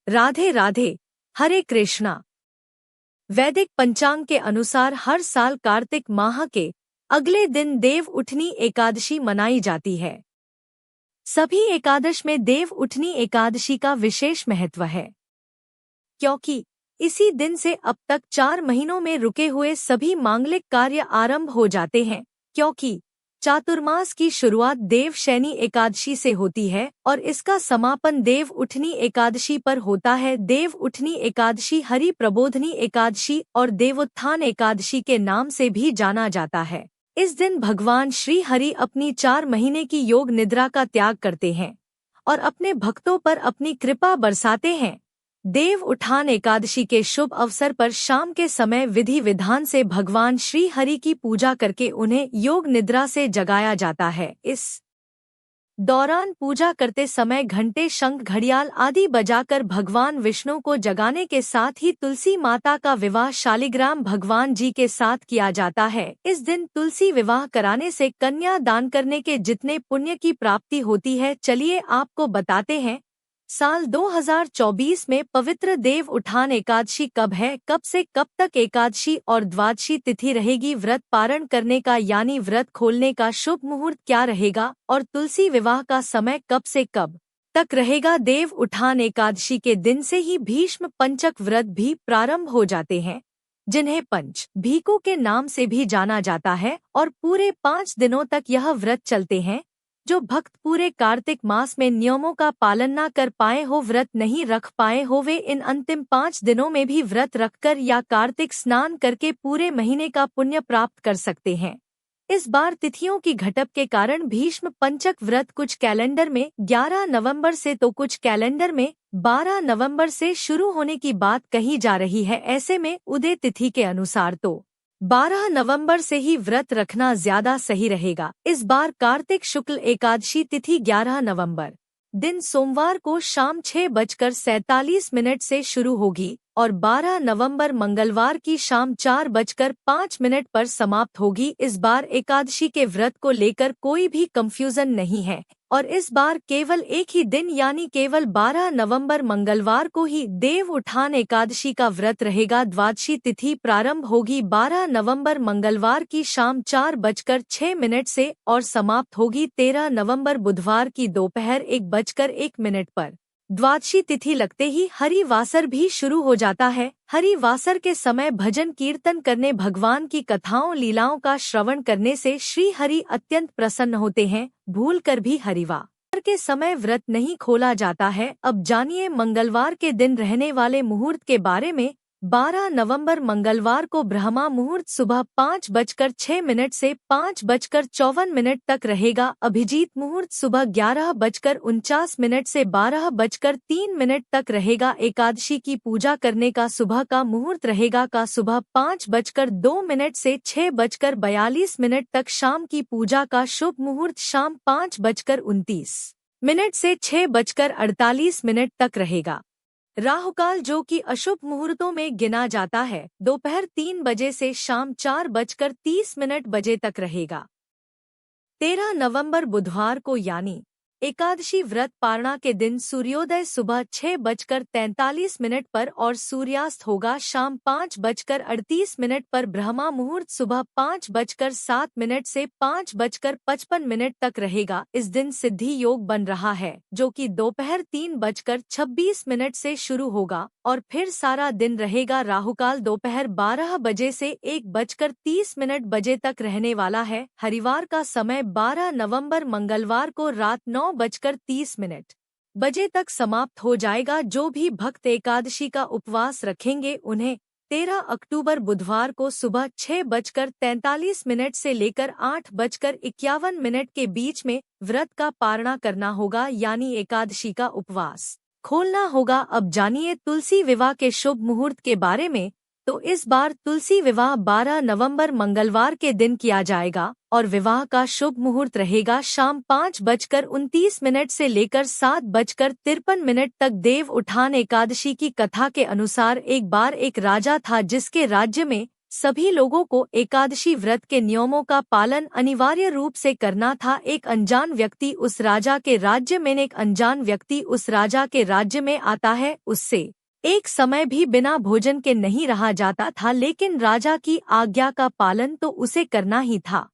राधे राधे। हरे कृष्णा। वैदिक पंचांग के अनुसार हर साल कार्तिक माह के अगले दिन देव उठनी एकादशी मनाई जाती है। सभी एकादश में देव उठनी एकादशी का विशेष महत्व है, क्योंकि इसी दिन से अब तक 4 महीनों में रुके हुए सभी मांगलिक कार्य आरंभ हो जाते हैं, क्योंकि चातुर्मास की शुरुआत देवशयनी एकादशी से होती है और इसका समापन देव उठनी एकादशी पर होता है। देव उठनी एकादशी हरि प्रबोधनी एकादशी और देवोत्थान एकादशी के नाम से भी जाना जाता है। इस दिन भगवान श्री हरि अपनी 4 महीने की योग निद्रा का त्याग करते हैं और अपने भक्तों पर अपनी कृपा बरसाते हैं। देव उठान एकादशी के शुभ अवसर पर शाम के समय विधि विधान से भगवान श्री हरि की पूजा करके उन्हें योग निद्रा से जगाया जाता है। इस दौरान पूजा करते समय घंटे, शंख, घड़ियाल आदि बजाकर भगवान विष्णु को जगाने के साथ ही तुलसी माता का विवाह शालिग्राम भगवान जी के साथ किया जाता है। इस दिन तुलसी विवाह कराने से कन्या दान करने के जितने पुण्य की प्राप्ति होती है, चलिए आपको बताते हैं। साल 2024 में पवित्र देव उठान एकादशी कब है, कब से कब तक एकादशी और द्वादशी तिथि रहेगी, व्रत पारण करने का यानी व्रत खोलने का शुभ मुहूर्त क्या रहेगा और तुलसी विवाह का समय कब से कब तक रहेगा। देव उठान एकादशी के दिन से ही भीष्म पंचक व्रत भी प्रारंभ हो जाते हैं, जिन्हें पंच भीखों के नाम से भी जाना जाता है और पूरे 5 दिनों तक यह व्रत चलते हैं। जो भक्त पूरे कार्तिक मास में नियमों का पालन न कर पाए हो, व्रत नहीं रख पाए हो, वे इन अंतिम 5 दिनों में भी व्रत रखकर या कार्तिक स्नान करके पूरे महीने का पुण्य प्राप्त कर सकते हैं। इस बार तिथियों की घटप के कारण भीष्म पंचक व्रत कुछ कैलेंडर में 11 नवंबर से तो कुछ कैलेंडर में 12 नवंबर से शुरू होने की बात कही जा रही है। ऐसे में उदय तिथि के अनुसार तो 12 नवंबर से ही व्रत रखना ज्यादा सही रहेगा। इस बार कार्तिक शुक्ल एकादशी तिथि 11 नवंबर दिन सोमवार को शाम 6:47 से शुरू होगी और 12 नवंबर मंगलवार की शाम 4:05 पर समाप्त होगी। इस बार एकादशी के व्रत को लेकर कोई भी कंफ्यूजन नहीं है और इस बार केवल एक ही दिन यानी केवल 12 नवंबर मंगलवार को ही देव उठान एकादशी का व्रत रहेगा। द्वादशी तिथि प्रारंभ होगी 12 नवंबर मंगलवार की शाम 4:06 से और समाप्त होगी 13 नवंबर बुधवार की दोपहर 1:01 पर। द्वादशी तिथि लगते ही हरिवासर भी शुरू हो जाता है। हरिवासर के समय भजन कीर्तन करने, भगवान की कथाओं लीलाओं का श्रवण करने से श्री हरि अत्यंत प्रसन्न होते हैं। भूलकर भी हरिवासर के समय व्रत नहीं खोला जाता है। अब जानिए मंगलवार के दिन रहने वाले मुहूर्त के बारे में। 12 नवंबर मंगलवार को ब्रह्मा मुहूर्त सुबह 5:06 से 5:54 तक रहेगा। अभिजीत मुहूर्त सुबह 11:49 से 12:03 तक रहेगा। एकादशी की पूजा करने का सुबह का मुहूर्त रहेगा का सुबह 5:02 से 6:42 तक। शाम की पूजा का शुभ मुहूर्त शाम 5:29 से 6:48 तक रहेगा। राहुकाल, जो कि अशुभ मुहूर्तों में गिना जाता है, दोपहर 3 बजे से शाम 4:30 बजे तक रहेगा। 13 नवंबर बुधवार को यानी एकादशी व्रत पारणा के दिन सूर्योदय सुबह 6:43 पर और सूर्यास्त होगा शाम 5:38 पर। ब्रह्मा मुहूर्त सुबह 5:07 से 5:55 तक रहेगा। इस दिन सिद्धि योग बन रहा है, जो कि दोपहर 3:26 से शुरू होगा और फिर सारा दिन रहेगा। राहुकाल दोपहर 12 बजे से 1:30 बजे तक रहने वाला है। हरिवार का समय 12 नवंबर मंगलवार को रात 9:30 बजे तक समाप्त हो जाएगा। जो भी भक्त एकादशी का उपवास रखेंगे उन्हें 13 अक्टूबर बुधवार को सुबह 6:43 से लेकर 8:51 के बीच में व्रत का पारणा करना होगा, यानी एकादशी का उपवास खोलना होगा। अब जानिए तुलसी विवाह के शुभ मुहूर्त के बारे में। तो इस बार तुलसी विवाह 12 नवंबर मंगलवार के दिन किया जाएगा और विवाह का शुभ मुहूर्त रहेगा शाम 5:29 से लेकर 7:53 तक। देव उठान एकादशी की कथा के अनुसार एक बार एक राजा था जिसके राज्य में सभी लोगों को एकादशी व्रत के नियमों का पालन अनिवार्य रूप से करना था। एक अनजान व्यक्ति उस राजा के राज्य में आता है। उससे एक समय भी बिना भोजन के नहीं रहा जाता था, लेकिन राजा की आज्ञा का पालन तो उसे करना ही था।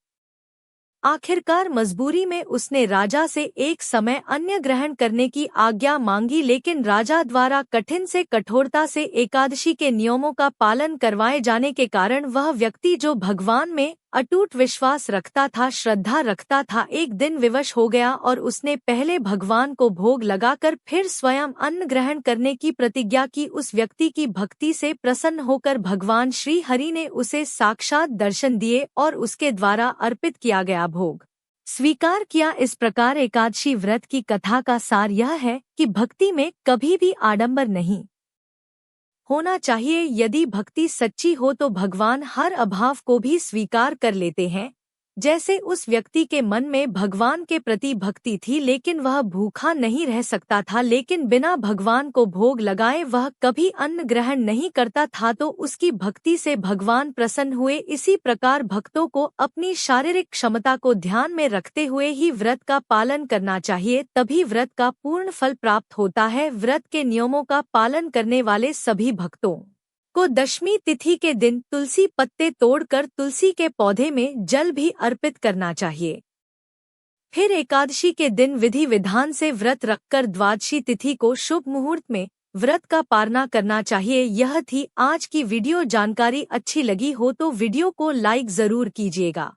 आखिरकार मजबूरी में उसने राजा से एक समय अन्न ग्रहण करने की आज्ञा मांगी, लेकिन राजा द्वारा कठिन से कठोरता से एकादशी के नियमों का पालन करवाए जाने के कारण वह व्यक्ति, जो भगवान में अटूट विश्वास रखता था, श्रद्धा रखता था, एक दिन विवश हो गया और उसने पहले भगवान को भोग लगाकर फिर स्वयं अन्न ग्रहण करने की प्रतिज्ञा की। उस व्यक्ति की भक्ति से प्रसन्न होकर भगवान श्री हरि ने उसे साक्षात दर्शन दिए और उसके द्वारा अर्पित किया गया भोग स्वीकार किया। इस प्रकार एकादशी व्रत की कथा का सार यह है कि भक्ति में कभी भी आडंबर नहीं होना चाहिए। यदि भक्ति सच्ची हो तो भगवान हर अभाव को भी स्वीकार कर लेते हैं। जैसे उस व्यक्ति के मन में भगवान के प्रति भक्ति थी, लेकिन वह भूखा नहीं रह सकता था, लेकिन बिना भगवान को भोग लगाए वह कभी अन्न ग्रहण नहीं करता था, तो उसकी भक्ति से भगवान प्रसन्न हुए। इसी प्रकार भक्तों को अपनी शारीरिक क्षमता को ध्यान में रखते हुए ही व्रत का पालन करना चाहिए, तभी व्रत का पूर्ण फल प्राप्त होता है। व्रत के नियमों का पालन करने वाले सभी भक्तों को दशमी तिथि के दिन तुलसी पत्ते तोड़कर तुलसी के पौधे में जल भी अर्पित करना चाहिए। फिर एकादशी के दिन विधि विधान से व्रत रखकर द्वादशी तिथि को शुभ मुहूर्त में व्रत का पारना करना चाहिए। यह थी आज की वीडियो। जानकारी अच्छी लगी हो तो वीडियो को लाइक जरूर कीजिएगा।